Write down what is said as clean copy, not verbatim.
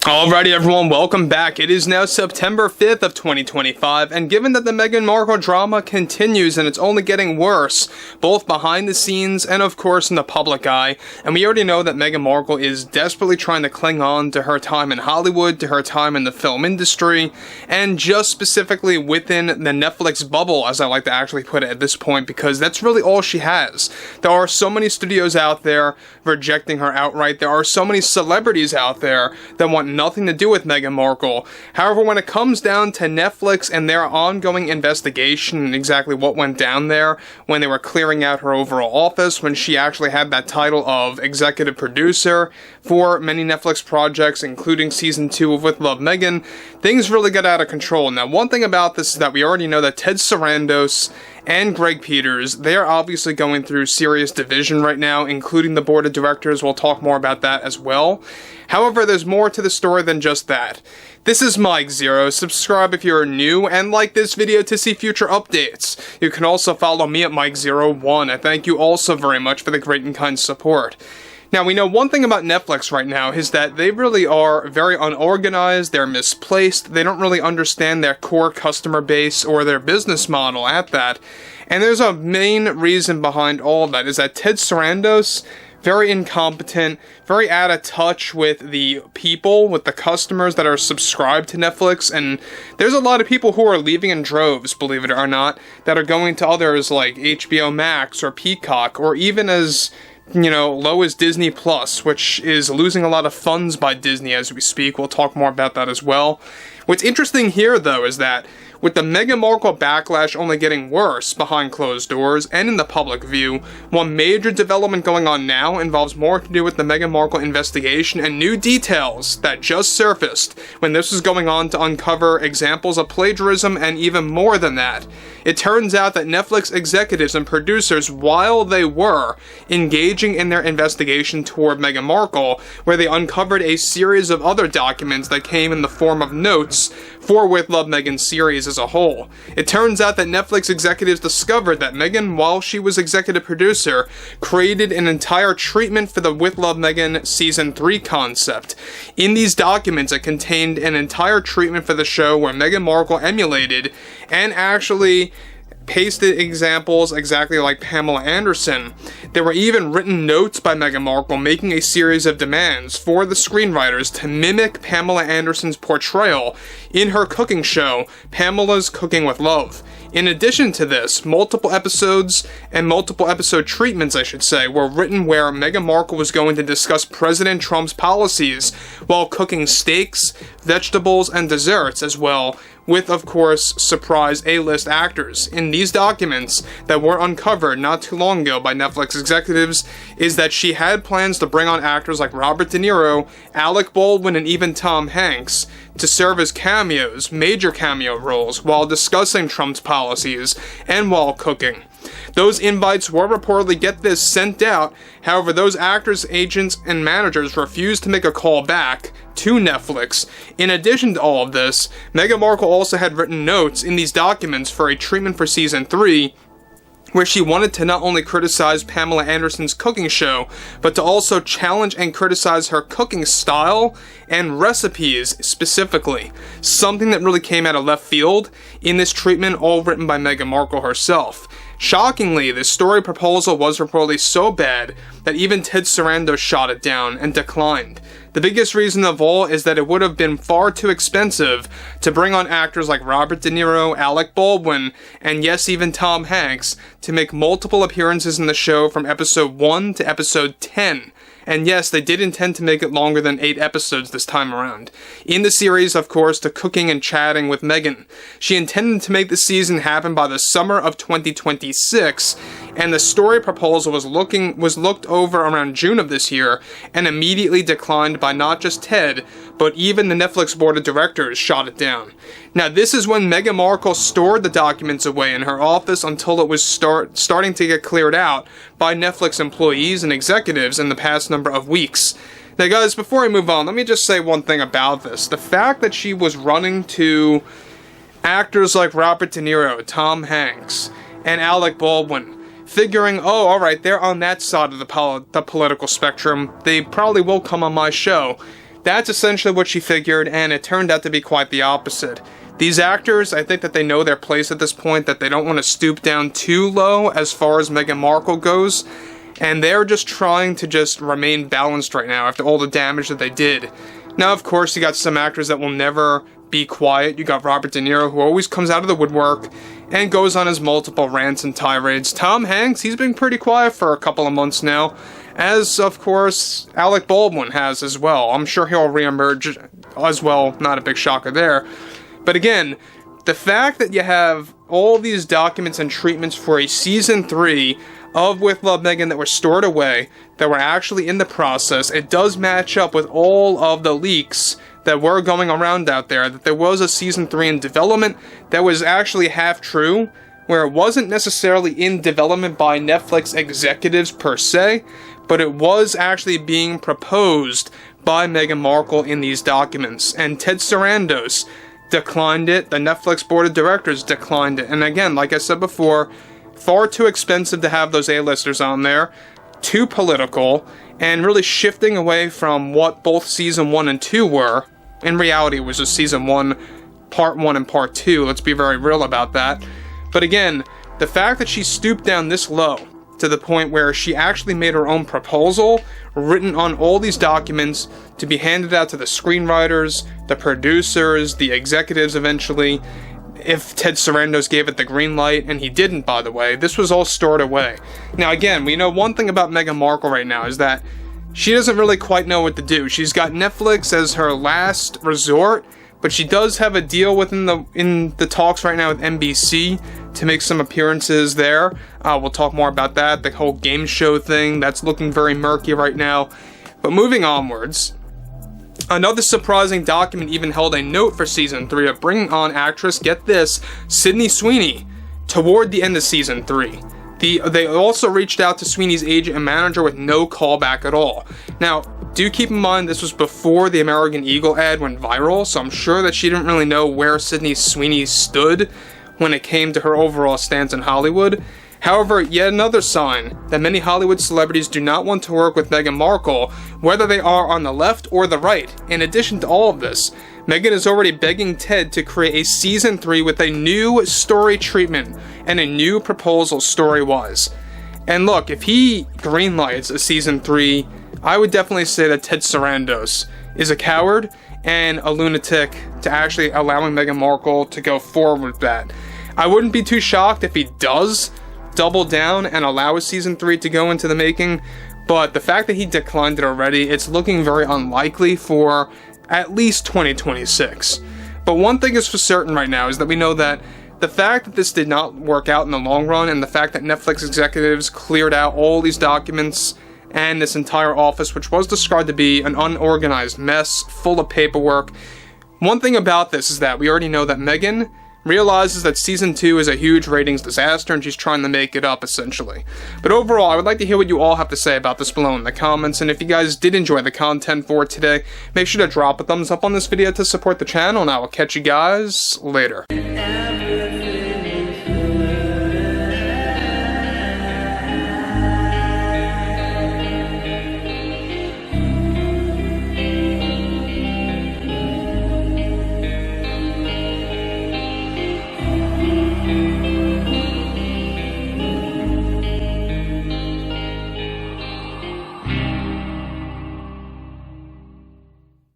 Alrighty everyone, welcome back. It is now September 5th of 2025, and given that the Meghan Markle drama continues and it's only getting worse, both behind the scenes and of course in the public eye, and we already know that Meghan Markle is desperately trying to cling on to her time in Hollywood, to her time in the film industry, and just specifically within the Netflix bubble, as I like to actually put it at this point, because that's really all she has. There are so many studios out there rejecting her outright. There are so many celebrities out there that want nothing to do with Meghan Markle. However, when it comes down to Netflix and their ongoing investigation and exactly what went down there when they were clearing out her overall office, when she actually had that title of executive producer for many Netflix projects, including season 2 of With Love Meghan, things really got out of control. Now, one thing about this is that we already know that Ted Sarandos and Greg Peters, they are obviously going through serious division right now, including the board of directors. We'll talk more about that as well. However, there's more to the story than just that. This is Mike Zero. Subscribe if you're new, and like this video to see future updates. You can also follow me at Mike01. I thank you also very much for the great and kind support. Now, we know one thing about Netflix right now is that they really are very unorganized, they're misplaced, they don't really understand their core customer base or their business model at that. And there's a main reason behind all of that, is that Ted Sarandos, very incompetent, very out of touch with the people, with the customers that are subscribed to Netflix, and there's a lot of people who are leaving in droves, believe it or not, that are going to others like HBO Max or Peacock, or even as low as Disney Plus, which is losing a lot of funds by Disney as we speak. We'll talk more about that as well. What's interesting here, though, is that with the Meghan Markle backlash only getting worse behind closed doors and in the public view, one major development going on now involves more to do with the Meghan Markle investigation and new details that just surfaced when this was going on to uncover examples of plagiarism and even more than that. It turns out that Netflix executives and producers, while they were engaging in their investigation toward Meghan Markle, where they uncovered a series of other documents that came in the form of notes for With Love Meghan series as a whole. It turns out that Netflix executives discovered that Meghan, while she was executive producer, created an entire treatment for the With Love Meghan season 3 concept. In these documents, it contained an entire treatment for the show where Meghan Markle emulated and actually pasted examples exactly like Pamela Anderson. There were even written notes by Meghan Markle making a series of demands for the screenwriters to mimic Pamela Anderson's portrayal in her cooking show, Pamela's Cooking with Love. In addition to this, multiple episodes and multiple episode treatments, I should say, were written where Meghan Markle was going to discuss President Trump's policies while cooking steaks, vegetables, and desserts as well, with, of course, surprise A-list actors. In these documents that were uncovered not too long ago by Netflix executives is that she had plans to bring on actors like Robert De Niro, Alec Baldwin, and even Tom Hanks to serve as cameos, major cameo roles, while discussing Trump's policies and while cooking. Those invites were reportedly, get this, sent out. However, those actors, agents, and managers refused to make a call back to Netflix. In addition to all of this, Meghan Markle also had written notes in these documents for a treatment for season 3, where she wanted to not only criticize Pamela Anderson's cooking show, but to also challenge and criticize her cooking style and recipes specifically. Something that really came out of left field in this treatment, all written by Meghan Markle herself. Shockingly, this story proposal was reportedly so bad that even Ted Sarandos shot it down and declined. The biggest reason of all is that it would have been far too expensive to bring on actors like Robert De Niro, Alec Baldwin, and yes, even Tom Hanks, to make multiple appearances in the show from episode 1 to episode 10. And yes, they did intend to make it longer than 8 episodes this time around. In the series, of course, to cooking and chatting with Meghan. She intended to make the season happen by the summer of 2026, and the story proposal was looked over around June of this year, and immediately declined by not just Ted, but even the Netflix board of directors shot it down. Now, this is when Meghan Markle stored the documents away in her office until it was starting to get cleared out by Netflix employees and executives in the past number of weeks. Now, guys, before I move on, let me just say one thing about this. The fact that she was running to actors like Robert De Niro, Tom Hanks, and Alec Baldwin, figuring, oh, alright, they're on that side of the political spectrum, they probably will come on my show. That's essentially what she figured, and it turned out to be quite the opposite. These actors, I think that they know their place at this point, that they don't want to stoop down too low as far as Meghan Markle goes, and they're just trying to just remain balanced right now after all the damage that they did. Now, of course, you got some actors that will never be quiet. You got Robert De Niro, who always comes out of the woodwork and goes on his multiple rants and tirades. Tom Hanks, he's been pretty quiet for a couple of months now, as, of course, Alec Baldwin has as well. I'm sure he'll reemerge as well, not a big shocker there. But again, the fact that you have all these documents and treatments for a season 3 of With Love Meghan that were stored away, that were actually in the process, it does match up with all of the leaks that were going around out there, that there was a season 3 in development that was actually half true, where it wasn't necessarily in development by Netflix executives per se, but it was actually being proposed by Meghan Markle in these documents. And Ted Sarandos declined it, the Netflix board of directors declined it, and again, like I said before, far too expensive to have those A-listers on there, too political, and really shifting away from what both season 1 and 2 were. In reality, it was just season 1, part 1 and part 2, let's be very real about that. But again, the fact that she stooped down this low, to the point where she actually made her own proposal, written on all these documents, to be handed out to the screenwriters, the producers, the executives eventually, if Ted Sarandos gave it the green light, and he didn't, by the way. This was all stored away. Now again, we know one thing about Meghan Markle right now is that she doesn't really quite know what to do. She's got Netflix as her last resort, but she does have a deal in the talks right now with NBC to make some appearances there. We'll talk more about that. The whole game show thing, that's looking very murky right now. But moving onwards, another surprising document even held a note for season 3 of bringing on actress, get this, Sydney Sweeney, toward the end of season 3. They also reached out to Sweeney's agent and manager with no callback at all. Now, do keep in mind this was before the American Eagle ad went viral, so I'm sure that she didn't really know where Sydney Sweeney stood when it came to her overall stance in Hollywood. However, yet another sign that many Hollywood celebrities do not want to work with Meghan Markle, whether they are on the left or the right. In addition to all of this, Meghan is already begging Ted to create a season 3 with a new story treatment and a new proposal story-wise. And look, if he greenlights a season 3, I would definitely say that Ted Sarandos is a coward and a lunatic to actually allowing Meghan Markle to go forward with that. I wouldn't be too shocked if he does double down and allow a season 3 to go into the making, but the fact that he declined it already, it's looking very unlikely for at least 2026. But one thing is for certain right now is that we know that the fact that this did not work out in the long run, and the fact that Netflix executives cleared out all these documents and this entire office, which was described to be an unorganized mess full of paperwork. One thing about this is that we already know that Meghan realizes that season 2 is a huge ratings disaster and she's trying to make it up, essentially. But overall, I would like to hear what you all have to say about this below in the comments, and if you guys did enjoy the content for today, make sure to drop a thumbs up on this video to support the channel, and I will catch you guys later.